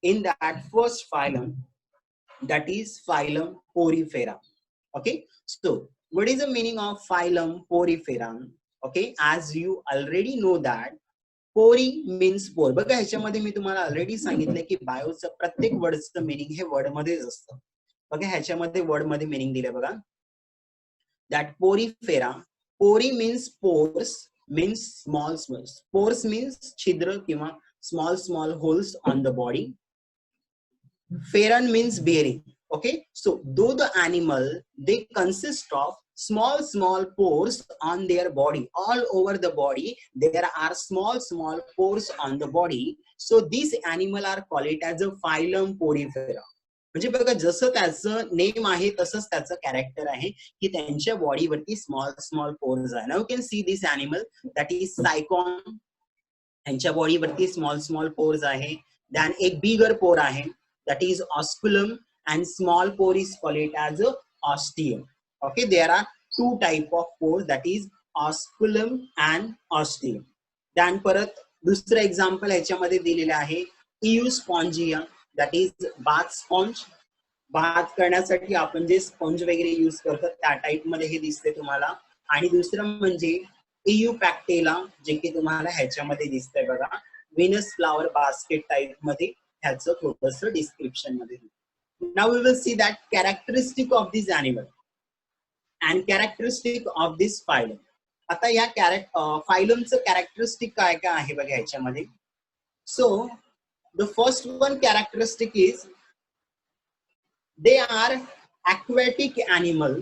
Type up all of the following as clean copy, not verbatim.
in that first phylum, that is phylum Porifera. Okay, so what is the meaning of phylum Porifera? Okay, as you already know that पोरी means पोर. बघा ह्याच्यामध्ये मी तुम्हाला already सांगितलं की बायोचं प्रत्येक वर्डचं meaning हे वर्ड मध्येच असतं. बघा ह्याच्यामध्ये वर्ड मध्ये मिनिंग दिले बघा. दॅट पोरीफेरा, पोरी means pores, means small small, pores means छिद्र किंवा small small holes on the body. Feran means bearing. Okay, so though the animal, they consist of small pores on their body, all over the body there are small pores on the body, so these animal are called as a phylum Porifera. म्हणजे बघा जसं त्याचं name आहे तसंच त्याचं character आहे की त्यांच्या बॉडीवरती स्मॉल पोर्स आहे. Now you can see this animal that is Sycon, त्यांच्या बॉडीवरती स्मॉल पोर्स आहे. दॅन एक बिगर पोर आहे, that is osculum, and small pore is called as a ostium. Okay, there are two type of pores, that is osculum and ostium. Then परत दुसरं example ह्याच्यामध्ये दिलेलं आहे इयुस्पॉन्जिया, that is bath sponge. Bath करण्यासाठी आपण जे स्पॉन्ज वगैरे use करतो त्या टाइप मध्ये हे दिसते तुम्हाला. आणि दुसरं म्हणजे इयुपॅक्टेला, जे की तुम्हाला ह्याच्यामध्ये दिसतंय बघा, व्हीनस फ्लावर बास्केट टाइप मध्ये ह्याचं थोडंसं डिस्क्रिप्शन मध्ये. Now we will see that characteristic of this animal and characteristic of this phylum. आता या फायलमचं कॅरेक्टरिस्टिक काय काय आहे बघा ह्याच्यामध्ये. So the first one characteristic is they are aquatic animal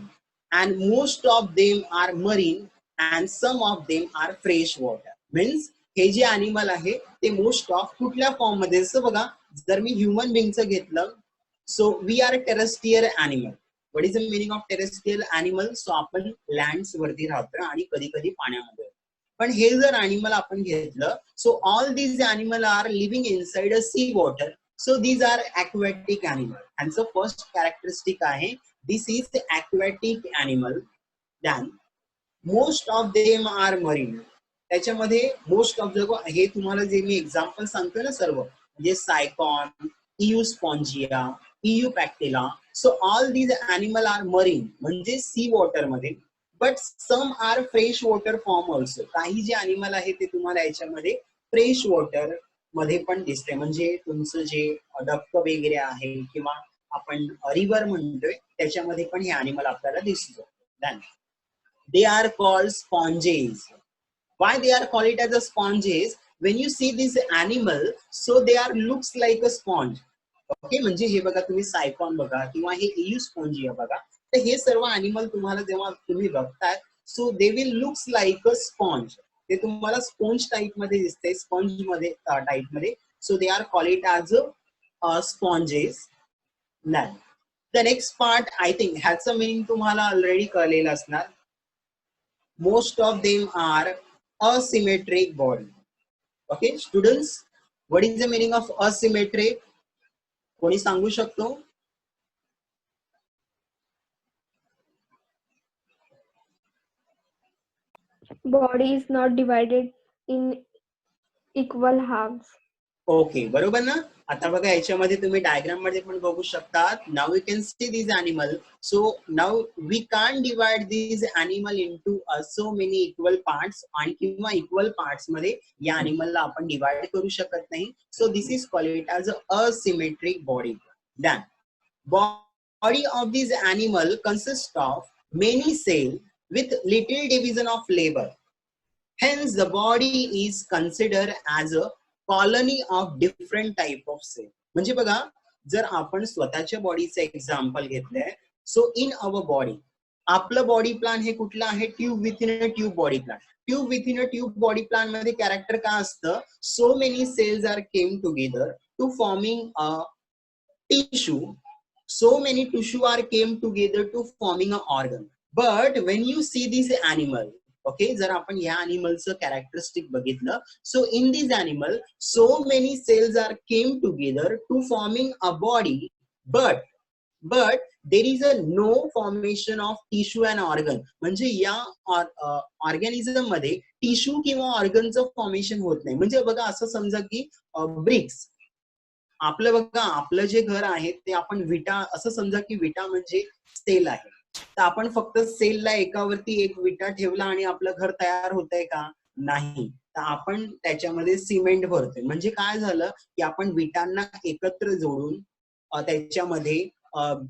and most of them are marine and some of them are fresh water. Means हे जे अॅनिमल आहे ते मोस्ट ऑफ कुठल्या फॉर्म मध्ये असं बघा. जर मी ह्युमन बिंगचं घेतलं, so we are terrestrial animal. What is the meaning of terrestrial animal? So आपण लँड्स वरती राहतो आणि कधी कधी पाण्यामध्ये. पण हे जर अॅनिमल आपण घेतलं, so all these animal are living inside a sea water. So these are aquatic animal, and so first characteristic आहे, this is the aquatic animal. Then most of them are marine. त्याच्यामध्ये most of the, हे तुम्हाला जे मी example सांगतोय ना सर्व, म्हणजे Sycon, Euspongia, Euplectella, so all these animal are marine म्हणजे सी वॉटर मध्ये. But some are fresh water form also. काही जे अॅनिमल आहे ते तुम्हाला याच्यामध्ये फ्रेश वॉटर मध्ये पण दिसते. म्हणजे तुमचं जे डक वगैरे आहे किंवा आपण रिव्हर म्हणतोय त्याच्यामध्ये पण हे अॅनिमल आपल्याला दिसतो. Then they are called sponges. Why they are called as a sponges? When you see this animal, so they are looks like a sponge. Okay, म्हणजे हे बघा तुम्ही सायकॉन बघा किंवा हे इयुस्पॉन्जिया बघा, तर हे सर्व अॅनिमल तुम्हाला जेव्हा तुम्ही बघताय, so they will looks like a sponge. ते तुम्हाला स्पॉन्ज टाइप मध्ये दिसते, स्पॉन्ज मध्ये टाइप मध्ये. So they R called as a sponges. The next part I think ह्याचं मिनिंग तुम्हाला ऑलरेडी कळलेलं असणार. Most of them are asymmetric body. Okay, students, what is the meaning of asymmetric? कोणी सांगू शकतो? Body is not divided in equal halves. Okay, बरोबर ना. आता बघा याच्यामध्ये तुम्ही डायग्राम मध्ये पण बघू शकतात. Now you can see this animal. So now we can't divide this animal into so many equal parts, आणि किंवा इक्वल पार्ट्स मध्ये या अॅनिमलला आपण डिवाइड करू शकत नाही. So this is called as asymmetric body. Then body of this animal consist of many cell with little division of labor. Hence the body is considered as a colony of different type of cell. म्हणजे बघा जर आपण स्वतःच्या बॉडीचं example घेतलंय, so in our body, आपलं body plan हे कुठलं आहे? Tube within a tube body plan. Tube within a tube body plan मध्ये कॅरेक्टर काय असतं? So many cells are came together to forming a tissue. So many tissue are came together to forming an organ. But when you see this animal, okay, जर आपण या animalचं characteristic बघितलं, so in this animal so many cells are came together to forming a body, but there is a no formation of tissue and organ. म्हणजे या organism मध्ये tissue किंवा ऑर्गनचं formation होत नाही. म्हणजे बघा असं समजा की ब्रिक्स, आपलं बघा, आपलं जे घर आहे ते आपण विटा, असं समजा की विटा म्हणजे सेल आहे, तर आपण फक्त सेलला एकावरती एक विटा ठेवला आणि आपलं घर तयार होतंय का? नाही. तर आपण त्याच्यामध्ये सिमेंट भरतोय. म्हणजे काय झालं की आपण विटांना एकत्र जोडून त्याच्यामध्ये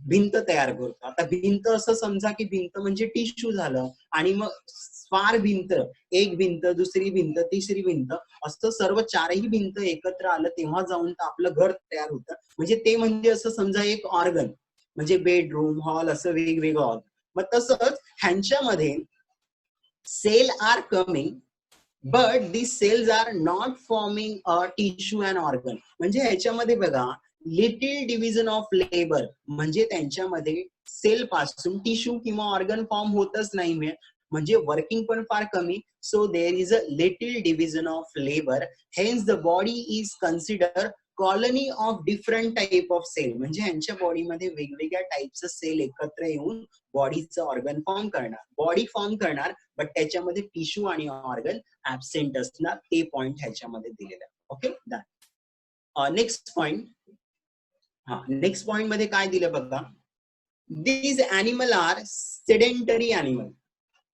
भिंत तयार करतो. आता भिंत असं समजा की भिंत म्हणजे टिश्यू झालं, आणि मग फार भिंत, एक भिंत, दुसरी भिंत, तिसरी भिंत, असं सर्व चारही भिंत एकत्र आलं तेव्हा जाऊन तर आपलं घर तयार होतं. म्हणजे ते म्हणजे असं समजा एक ऑर्गन, म्हणजे बेडरूम, हॉल, असं वेगवेगळं ऑर्गन. मग तसंच ह्यांच्यामध्ये cell are coming, but these cells are not forming a tissue and organ. म्हणजे ह्याच्यामध्ये बघा, लिटिल डिव्हिजन ऑफ लेबर, म्हणजे त्यांच्यामध्ये सेल पासून टिश्यू किंवा ऑर्गन फॉर्म होतच नाही, म्हणजे वर्किंग पण फार कमी. So there is a little division of labour, hence the body is consider colony of different type of cell. म्हणजे ह्यांच्या बॉडीमध्ये वेगवेगळ्या टाईपचं सेल एकत्र येऊन बॉडीचं ऑर्गन फॉर्म करणार, बॉडी फॉर्म करणार, बट त्याच्यामध्ये टिश्यू आणि ऑर्गन ऍबसेंट असणार. ते पॉइंट ह्याच्यामध्ये दिलेला आहे. Okay, done. Next point. हा, नेक्स्ट पॉइंट मध्ये काय दिलं बघा, these animal are sedentary animal.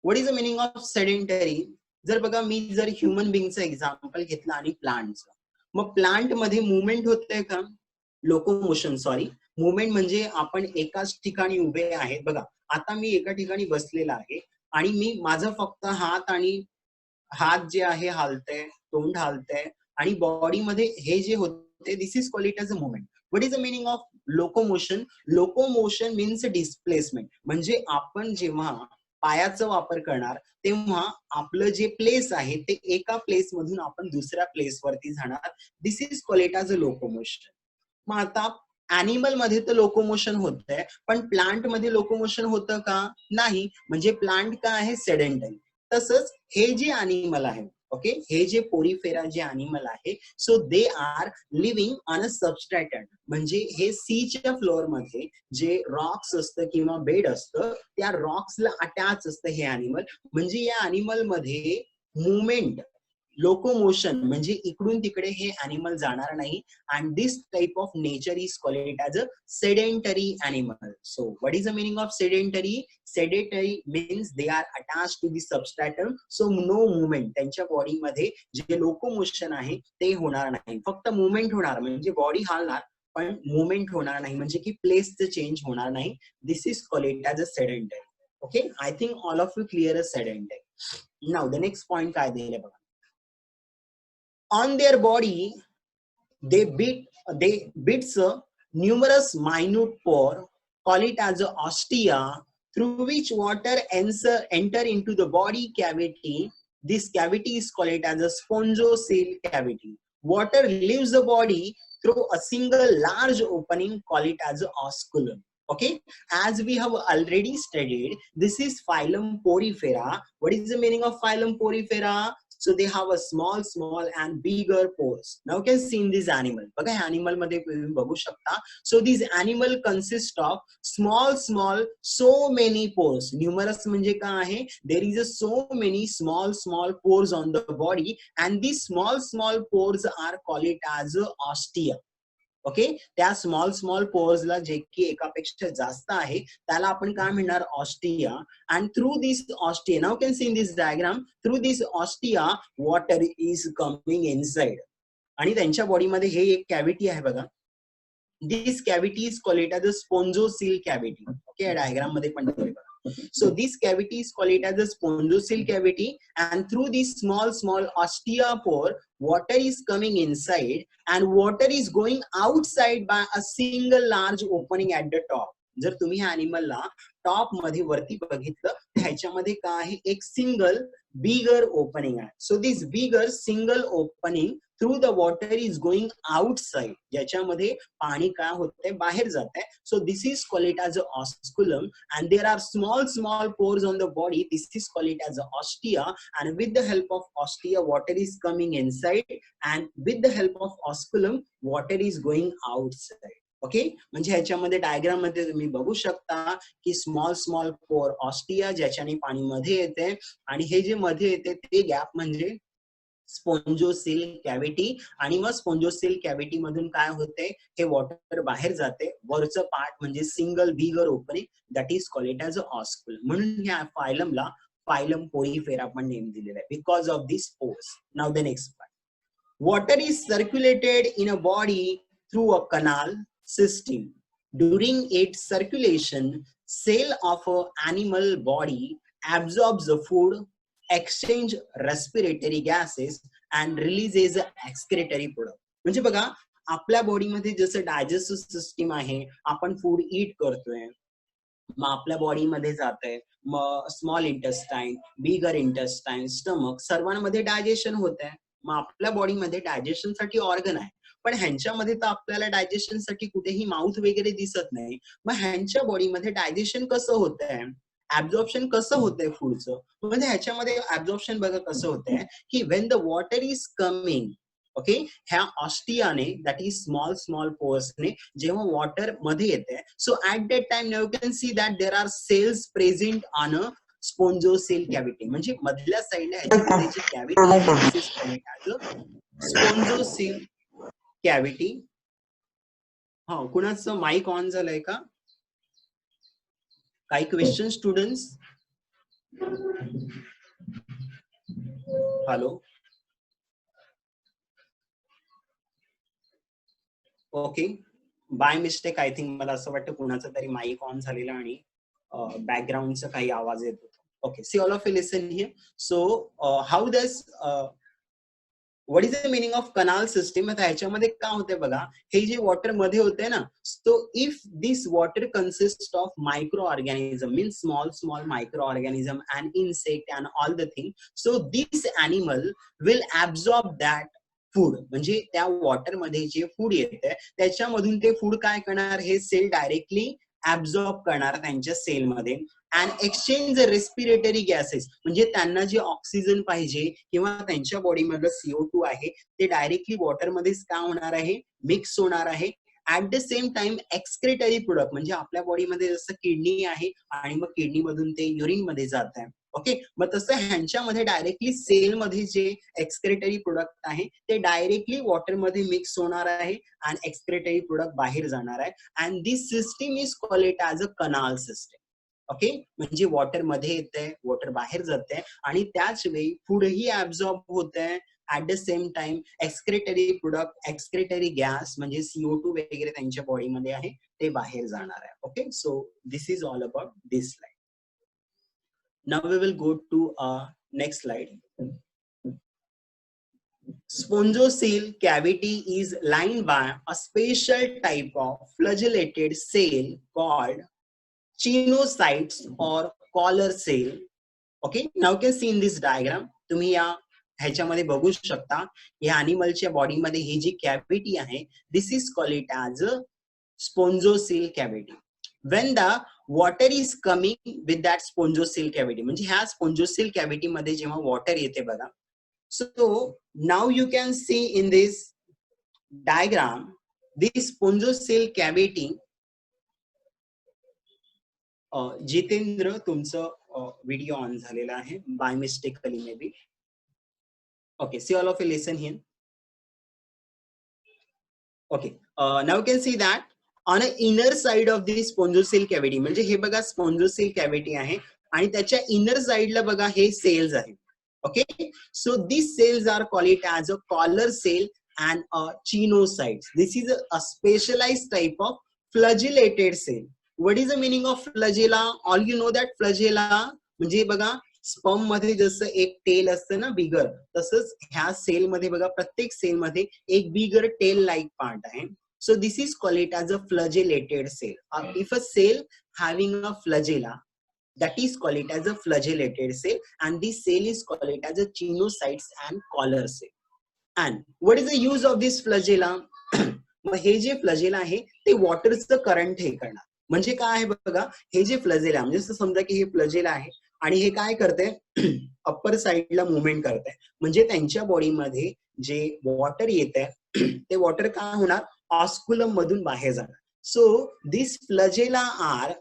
What is the meaning of sedentary? जर बघा, मी जर ह्युमन बिंगचं एक्झाम्पल घेतलं आणि प्लांटचं, मग प्लांट मध्ये मुवमेंट होतंय का? लोकोमोशन, सॉरी, मुवमेंट म्हणजे आपण एकाच ठिकाणी उभे आहेत. बघा, आता मी एका ठिकाणी बसलेला आहे आणि मी माझं फक्त हात जे आहे हालतंय, तोंड हालतंय, आणि बॉडीमध्ये हे जे होते, this is called it as a movement. What is the meaning of locomotion? Locomotion means displacement. म्हणजे आपण जेव्हा पायाचा वापर करणार तेव्हा आपलं जे प्लेस आहे ते एका प्लेस मधून आपण दुसऱ्या प्लेस वरती जाणार. This is called it as a locomotion. मग आता अॅनिमल मध्ये तर लोकोमोशन होतंय, पण प्लांट मध्ये लोकोमोशन होतं का? नाही. म्हणजे प्लांट काय आहे? सेडेंटरी. तसंच हे जे अॅनिमल आहे, ओके, हे जे पोरीफेरा जे अॅनिमल आहे, so they are living on a substratum. म्हणजे हे सीच्या फ्लोअर मध्ये जे रॉक्स असतं किंवा बेड असतं, त्या रॉक्सला अटॅच असतं हे अॅनिमल. म्हणजे या अॅनिमल मध्ये मुवमेंट, लोकोमोशन म्हणजे इकडून तिकडे हे अॅनिमल जाणार नाही. And this type of nature is called it as a sedentary animal. So what is the meaning of sedentary? Sedentary means they are attached to the substratum, so no movement. त्यांच्या बॉडीमध्ये जे locomotion आहे ते होणार नाही, फक्त movement होणार, म्हणजे बॉडी हालणार पण मुवमेंट होणार नाही, म्हणजे की प्लेसचं चेंज होणार नाही. This is called it as a sedentary. Okay, I think all of you clear a sedentary. Now the next point काय दिले बघा, on their body they bits numerous minute pore, call it as a ostia, through which water enter into the body cavity. This cavity is called it as a spongocele cavity. Water leaves the body through a single large opening, call it as a osculum. Okay, as we have already studied, this is phylum Porifera. What is the meaning of phylum Porifera? So they have a small and bigger pores. Now you can see in this animal, बघा animal मध्ये तुम्ही बघू शकता. So this animal consists of small so many pores. Numerous म्हणजे काय आहे? There is a so many small pores on the body, and these small pores are called it as ostia. Okay, त्या small पोर्सला जे की एकापेक्षा जास्त आहे त्याला आपण काय म्हणणार? Ostia. And through this ostia, now can see in this diagram, through this ostia water is coming inside. आणि त्यांच्या बॉडीमध्ये हे एक कॅव्हिटी आहे बघा, this cavity is called it as a spongocoel cavity. Okay, diagram मध्ये पण बघा. So this cavity is called it as a spongocele cavity, and through this small ostia pore, water is coming inside, and water is going outside by a single large opening at the top. जर तुम्ही ह्या अॅनिमलला top मध्ये वरती बघितलं तर ह्याच्यामध्ये काय आहे? एक सिंगल बिगर ओपनिंग आहे. So this bigger single opening through the water is going outside, ज्याच्यामध्ये पाणी काय होतंय? बाहेर जात आहे. So this is called it as a osculum, and there are small pores on the body. This is called it as a ostia, and with the help of ostia water is coming inside, and with the help of osculum water is going outside. Okay, म्हणजे ह्याच्यामध्ये diagram मध्ये तुम्ही बघू शकता की small पोर ostia ज्याच्याने पाणी मध्ये येते, आणि हे जे मध्ये येते ते गॅप म्हणजे स्पॉन्जोसिल कॅव्हिटी, आणि मग स्पॉन्जोसिल कॅव्हिटी मधून काय होते, हे वॉटर बाहेर जाते, वरचं पार्ट म्हणजे single bigger opening, that is called it as a oscule. म्हणून ह्या फायलमला फायलम पोरीफेरा पण नेम दिलेला आहे because of this pores. Now the next part. Water is circulated in a body through a canal system. During its circulation, cell of an animal body absorbs the food, exchange respiratory gases and releases excretory product. म्हणजे बघा, आपल्या बॉडीमध्ये जसं digestive system आहे, आपण food ईट करतोय, मग आपल्या बॉडीमध्ये जातंय, मग स्मॉल इंटेस्टाईन, बिगर इंटेस्टाईन, स्टमक, सर्वांमध्ये डायजेशन होत आहे. मग आपल्या बॉडीमध्ये डायजेशन साठी ऑर्गन आहे, पण ह्यांच्यामध्ये तर आपल्याला डायजेशन साठी कुठेही माउथ वगैरे दिसत नाही. मग ह्यांच्या बॉडीमध्ये डायजेशन कसं होत आहे, ऍब्झॉर्प्शन कसं होतंय फूडचं, म्हणजे ह्याच्यामध्ये ऍब्झॉर्प्शन बघा कसं होतंय की when the water is coming, okay, ह्या ऑस्टियाने, दॅट इज स्मॉल स्मॉल पोर्सने जेव्हा वॉटर मध्ये येते, so at that time you can see that there are cells present on a spongocoel cavity. म्हणजे मधल्या साईडला ह्याच्यामध्ये जी कॅव्हिटी आहे, this is called as a spongocoel cavity. हा, कुणाचं माईक ऑन झालंय का? काही question students? Hello, okay, by mistake I think मला असं वाटतं कुणाचं तरी माईक ऑन झालेलं आणि बॅकग्राऊंडचा काही आवाज येत होता. Okay, see all of you listen here. So how does what is the meaning of canal system? आता ह्याच्यामध्ये काय होते बघा, हे जे वॉटर मध्ये होते ना, so if this water consist of micro organism, means small small micro organism and insect and all the thing, so this animal will absorb that food. म्हणजे त्या वॉटर मध्ये जे फूड येते त्याच्यामधून ते फूड काय करणार, हे सेल डायरेक्टली ऍब्झॉर्ब करणार त्यांच्या सेलमध्ये, अँड एक्सचेंज रेस्पिरेटरी गॅसेस, म्हणजे त्यांना जे ऑक्सिजन पाहिजे किंवा त्यांच्या बॉडीमधलं CO2 आहे ते डायरेक्टली वॉटरमध्येच काय होणार आहे, मिक्स होणार आहे. At the same time excretory product, म्हणजे आपल्या बॉडीमध्ये जसं किडनी आहे आणि मग किडनी मधून ते युरिन मध्ये जात आहे, ओके, मग तसं ह्यांच्यामध्ये डायरेक्टली सेल मध्ये जे एक्सक्रेटरी प्रोडक्ट आहे ते डायरेक्टली वॉटर मध्ये मिक्स होणार आहे आणि एक्सक्रेटरी प्रोडक्ट बाहेर जाणार आहे. And this system is called it as a canal system. Okay, म्हणजे वॉटर मध्ये येते, वॉटर बाहेर जाते आणि त्याच वेळी फूडही ऍब्झॉर्ब होत आहे. At the same time excretory product, excretory gas म्हणजे CO2 वगैरे त्यांच्या बॉडीमध्ये आहे ते बाहेर जाणार आहे. Okay, so this is all about this slide. Now we will go to next slide. Spongoceal cavity is lined by a special type of flagellated cell called chinocytes or collar cell. Okay, now you can see in this diagram, तुम्ही या ह्याच्यामध्ये बघू शकता, या अॅनिमलच्या बॉडीमध्ये ही जी cavity आहे, this is called it as a spongocoel cavity. When the water is coming with that spongoceal cavity, म्हणजे ह्या स्पॉन्जोसेल कॅव्हिटी मध्ये जेव्हा वॉटर येते बघा, so now you can see in this diagram this spongoceal cavity. Jitendra, तुमचं video on झालेला आहे by mistakenly may be. Okay, see all of you listen here. Okay, now you can see that on a inner side of this spongocoel cavity, म्हणजे हे बघा स्पॉन्जोसेल cavity आहे आणि त्याच्या inner साइडला बघा हे सेल्स आहेत. Okay, so this cells are called it as a collar cell and choanocytes. This is a specialised type of flagellated cell. What is the meaning of flagella? All you know that flagella म्हणजे बघा sperm मध्ये जसं एक tail असतं ना बिगर, तसंच ह्या sale मध्ये बघा प्रत्येक सेल मध्ये एक बिगर टेल लाईक पार्ट आहे. So this is called it as a flagellated cell. If a cell having a flagella, that is called it as a flagellated cell, and this cell is called it as a chinocytes and collar cell. And what is the use of this flagella? मग हे जे फ्लजेला आहे ते वॉटरचं current हे करणार. म्हणजे काय आहे बघा, हे जे फ्लजेला म्हणजे समजा की हे फ्लजेला आहे आणि हे काय करते, अप्पर साइडला मुवमेंट करते, म्हणजे त्यांच्या बॉडीमध्ये जे वॉटर येत आहे ते वॉटर काय होणार, ऑस्कुलम मधून बाहेर जाणार. So this flagella are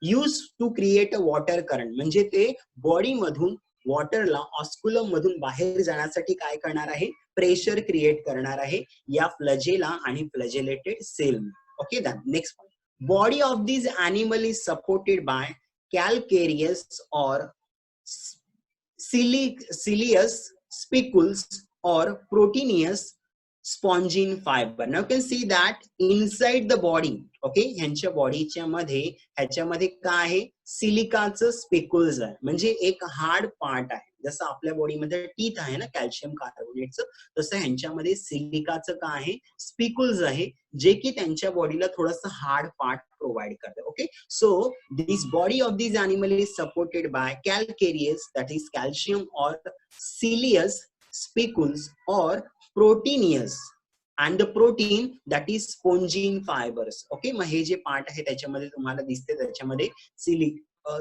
use to create a water current, म्हणजे ते बॉडी मधून वॉटरला ऑस्कुलम मधून बाहेर जाण्यासाठी काय करणार आहे, प्रेशर क्रिएट करणार आहे या फ्लजेला आणि flagellated cell. Okay, next point. Body of this animal is supported by calcareous or cilious spicules or proteinous spongine fiber. Now you can see that inside the body, okay, ह्यांच्या बॉडीच्या मध्ये ह्याच्यामध्ये काय आहे, सिलिकाचं स्पिक्युल्स आहे, म्हणजे एक हार्ड पार्ट आहे. जसं आपल्या बॉडीमध्ये टीथ आहे ना कॅल्शियम कार्बोनेटचं, तसं ह्यांच्यामध्ये सिलिकाचं काय आहे, स्पिक्युल्स आहे, जे की त्यांच्या बॉडीला थोडंसं हार्ड पार्ट प्रोव्हाइड करते. Okay, so this body of this animal is supported by calcareous, that is calcium, or cilious spicules or proteinous, and the protein that is spongine fibers. Okay, मग हे जे पार्ट आहे त्याच्यामध्ये तुम्हाला दिसते, त्याच्यामध्ये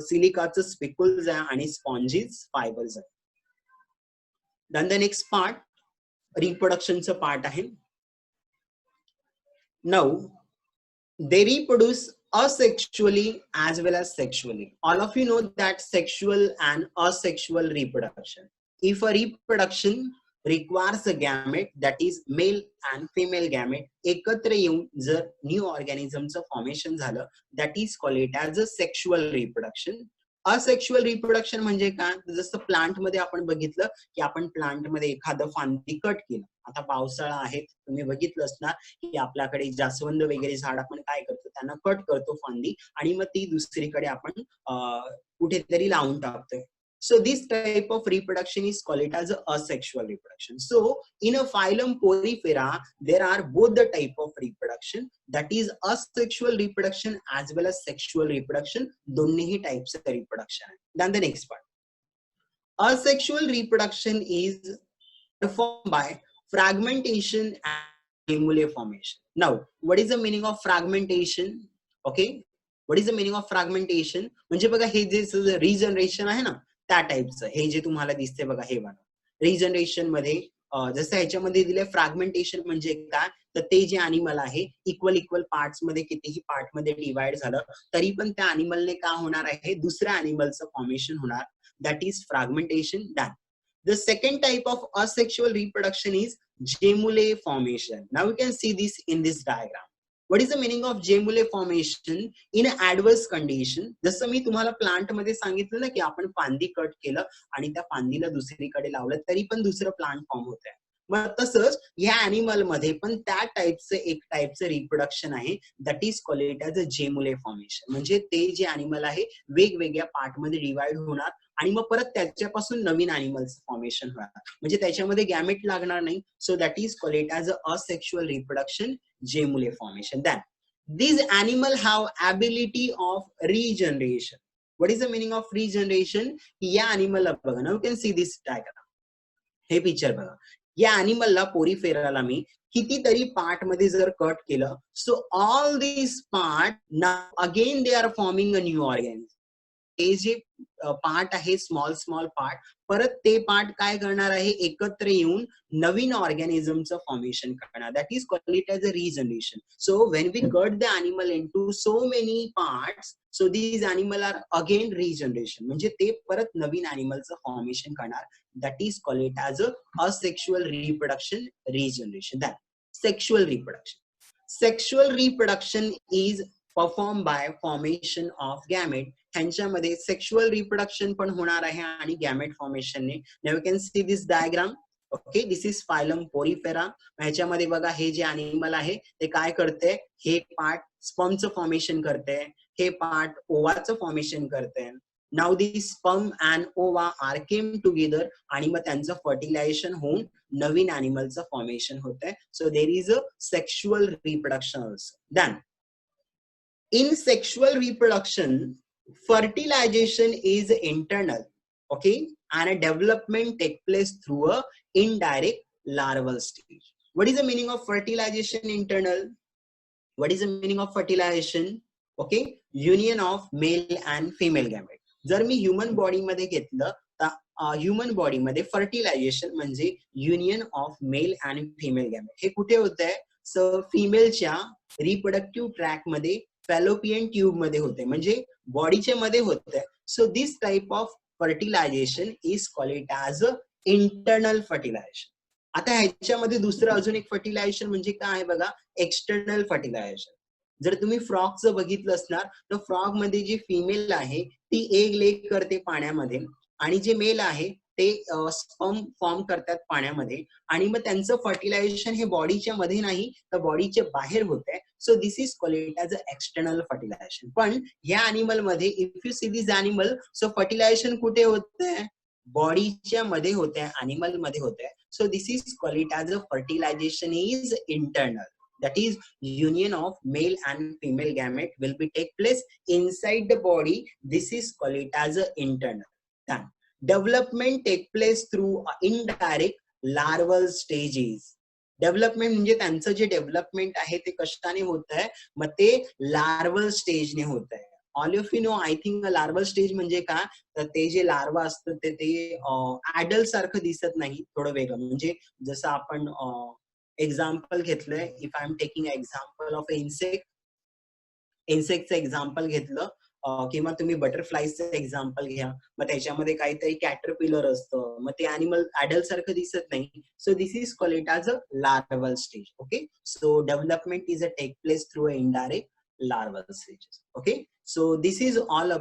सिलिकाचं spicules आहे आणि स्पॉन्जीज फायबर्स आहे. Then the next part, reproductionचं पार्ट आहे. Now they reproduce asexually as well as sexually. All of you know that sexual and asexual reproduction. If a reproduction requires a gamete, that is male and female gamete, एकत्र येऊन जर new ऑर्गॅनिझमचं formation झालं, that is called it as a sexual reproduction. Asexual reproduction म्हणजे काय, जसं plant मध्ये आपण बघितलं की आपण प्लांट मध्ये एखादं फांदी कट केलं. आता पावसाळा आहे, तुम्ही बघितलं असणार की आपल्याकडे जास्वंद वगैरे झाड आपण काय करतो, त्यांना कट करतो फांदी आणि मग ती दुसरीकडे आपण कुठेतरी लावून टाकतोय. So this type of reproduction is called it as a asexual reproduction. So in a phylum Porifera, there are both the type of reproduction, that is asexual reproduction as well as sexual reproduction. दोन्ही types of reproduction. Then the next part, asexual reproduction is performed by fragmentation and gemmular formation. Now, what is the meaning of fragmentation? Okay, what is the meaning of fragmentation? म्हणजे बघा हे जे regeneration आहे ना, त्या टाइपचं हे जे तुम्हाला दिसते बघा, हे बघा रिजनरेशन मध्ये जसं ह्याच्यामध्ये दिले फ्रॅगमेंटेशन म्हणजे काय, तर ते जे अॅनिमल आहे इक्वल पार्ट्स मध्ये कितीही पार्ट मध्ये डिवाइड झालं तरी पण त्या अॅनिमलने काय होणार आहे, दुसऱ्या अॅनिमलचं फॉर्मेशन होणार, that is fragmentation. Done. The second type of asexual reproduction is gemmular formation. Now you can see this in this diagram. What is the meaning of gemmular formation in adverse condition? जसं मी तुम्हाला plant मध्ये सांगितलं ना की आपण फांदी cut केलं आणि त्या फांदीला दुसरीकडे लावलं तरी पण दुसरं प्लांट फॉर्म होत आहे. मग तसंच ह्या अॅनिमल मध्ये पण त्या टाइपचं एक टाइपचं रिप्रोडक्शन आहे, that is called it as a gemmular formation. म्हणजे ते जे अॅनिमल आहे वेगवेगळ्या पार्ट मध्ये डिवाइड होणार आणि मग परत त्याच्यापासून नवीन अॅनिमलचं फॉर्मेशन होणार, म्हणजे त्याच्यामध्ये गॅमेट लागणार नाही. So that is called it as a asexual reproduction, gemmular formation. Then these animal have ability of regeneration. What is the meaning of regeneration? या animal बघा, now you can see this diagram, हे picture बघा, या animal ला पोरीफेराला मी कितीतरी part मध्ये जर cut केलं, so all this part now again they are forming a new organism. हे जे पार्ट आहे स्मॉल पार्ट, परत ते पार्ट काय करणार आहे, एकत्र येऊन नवीन ऑर्गॅनिझमचं फॉर्मेशन करणार, that is called it as a regeneration. So when we cut the animal into so many parts, so these animal are again regeneration, म्हणजे ते परत नवीन एनिमलचं फॉर्मेशन करणार, that is called it as a asexual reproduction, regeneration. That sexual reproduction. Sexual reproduction is performed by formation of gamete. ह्यांच्यामध्ये sexual reproduction पण होणार आहे आणि गॅमेट फॉर्मेशनने. Now you can see this diagram. Okay, this is phylum Porifera. ह्याच्यामध्ये बघा हे जे अॅनिमल आहे ते काय करते, हे पार्ट स्पर्मचं फॉर्मेशन करते, हे पार्ट ओवाचं फॉर्मेशन करते. Now this sperm and ova are came together आणि मग त्यांचं फर्टिलायझेशन होऊन नवीन अॅनिमलचं फॉर्मेशन होतंय. So there is a sexual reproduction also. Then in sexual reproduction, fertilization is internal, okay, and a development take place through a indirect larval stage. What is the meaning of fertilization internal? What is the meaning of fertilization? Okay, union of male and female gamete. जर मी human body मध्ये घेतलं तर human body मध्ये fertilisation म्हणजे union of male आणि female gamete. हे कुठे होतंय, सो फिमेलच्या रिप्रोडक्टिव्ह ट्रॅक मध्ये फॅलोपियन ट्यूब मध्ये होते, म्हणजे बॉडीच्या मध्ये होते. So this type of fertilization is called it as a internal fertilization. आता ह्याच्यामध्ये दुसरं अजून एक फर्टिलायझेशन म्हणजे काय आहे बघा, एक्सटर्नल फर्टिलायझेशन. जर तुम्ही फ्रॉगचं बघितलं असणार तर फ्रॉग मध्ये जी फिमेल आहे ती एग ले करते पाण्यामध्ये आणि जे मेल आहे ते स्पर्म फॉर्म करतात पाण्यामध्ये आणि मग त्यांचं फर्टिलायझेशन हे बॉडीच्या मध्ये नाही तर बॉडीच्या बाहेर होत आहे. So this is called it as a external fertilization. पण ह्या अॅनिमल मध्ये if you see this animal, so fertilization कुठे होतंय, बॉडीच्या मध्ये होत आहे, अॅनिमल मध्ये होत आहे. So this is called it as a fertilization is internal. That is union of male and female gamete will be take place inside the body. This is called it as a internal. Then development take place through indirect larval stages. Development म्हणजे त्यांचं जे development आहे ते कशाने होत आहे, मग ते लार्वल स्टेजने होत आहे. All of you know I think larval stage म्हणजे काय, तर ते जे लार्वा असतं ते ऍडल्ट सारखं दिसत नाही, थोडं वेगळं. म्हणजे जसं आपण एक्झाम्पल घेतलंय, if I am taking example of इन्सेक्टचं एक्झाम्पल घेतलं किंवा तुम्ही बटरफ्लायचं एक्झाम्पल घ्या, मग त्याच्यामध्ये काहीतरी कॅटरपिलर असतं, मग ते अॅनिमल ऍडल्ट सारखं दिसत नाही. So this is called it as a larval stage. Okay, so development is a take place through a indirect larval stages. Okay, so this is all about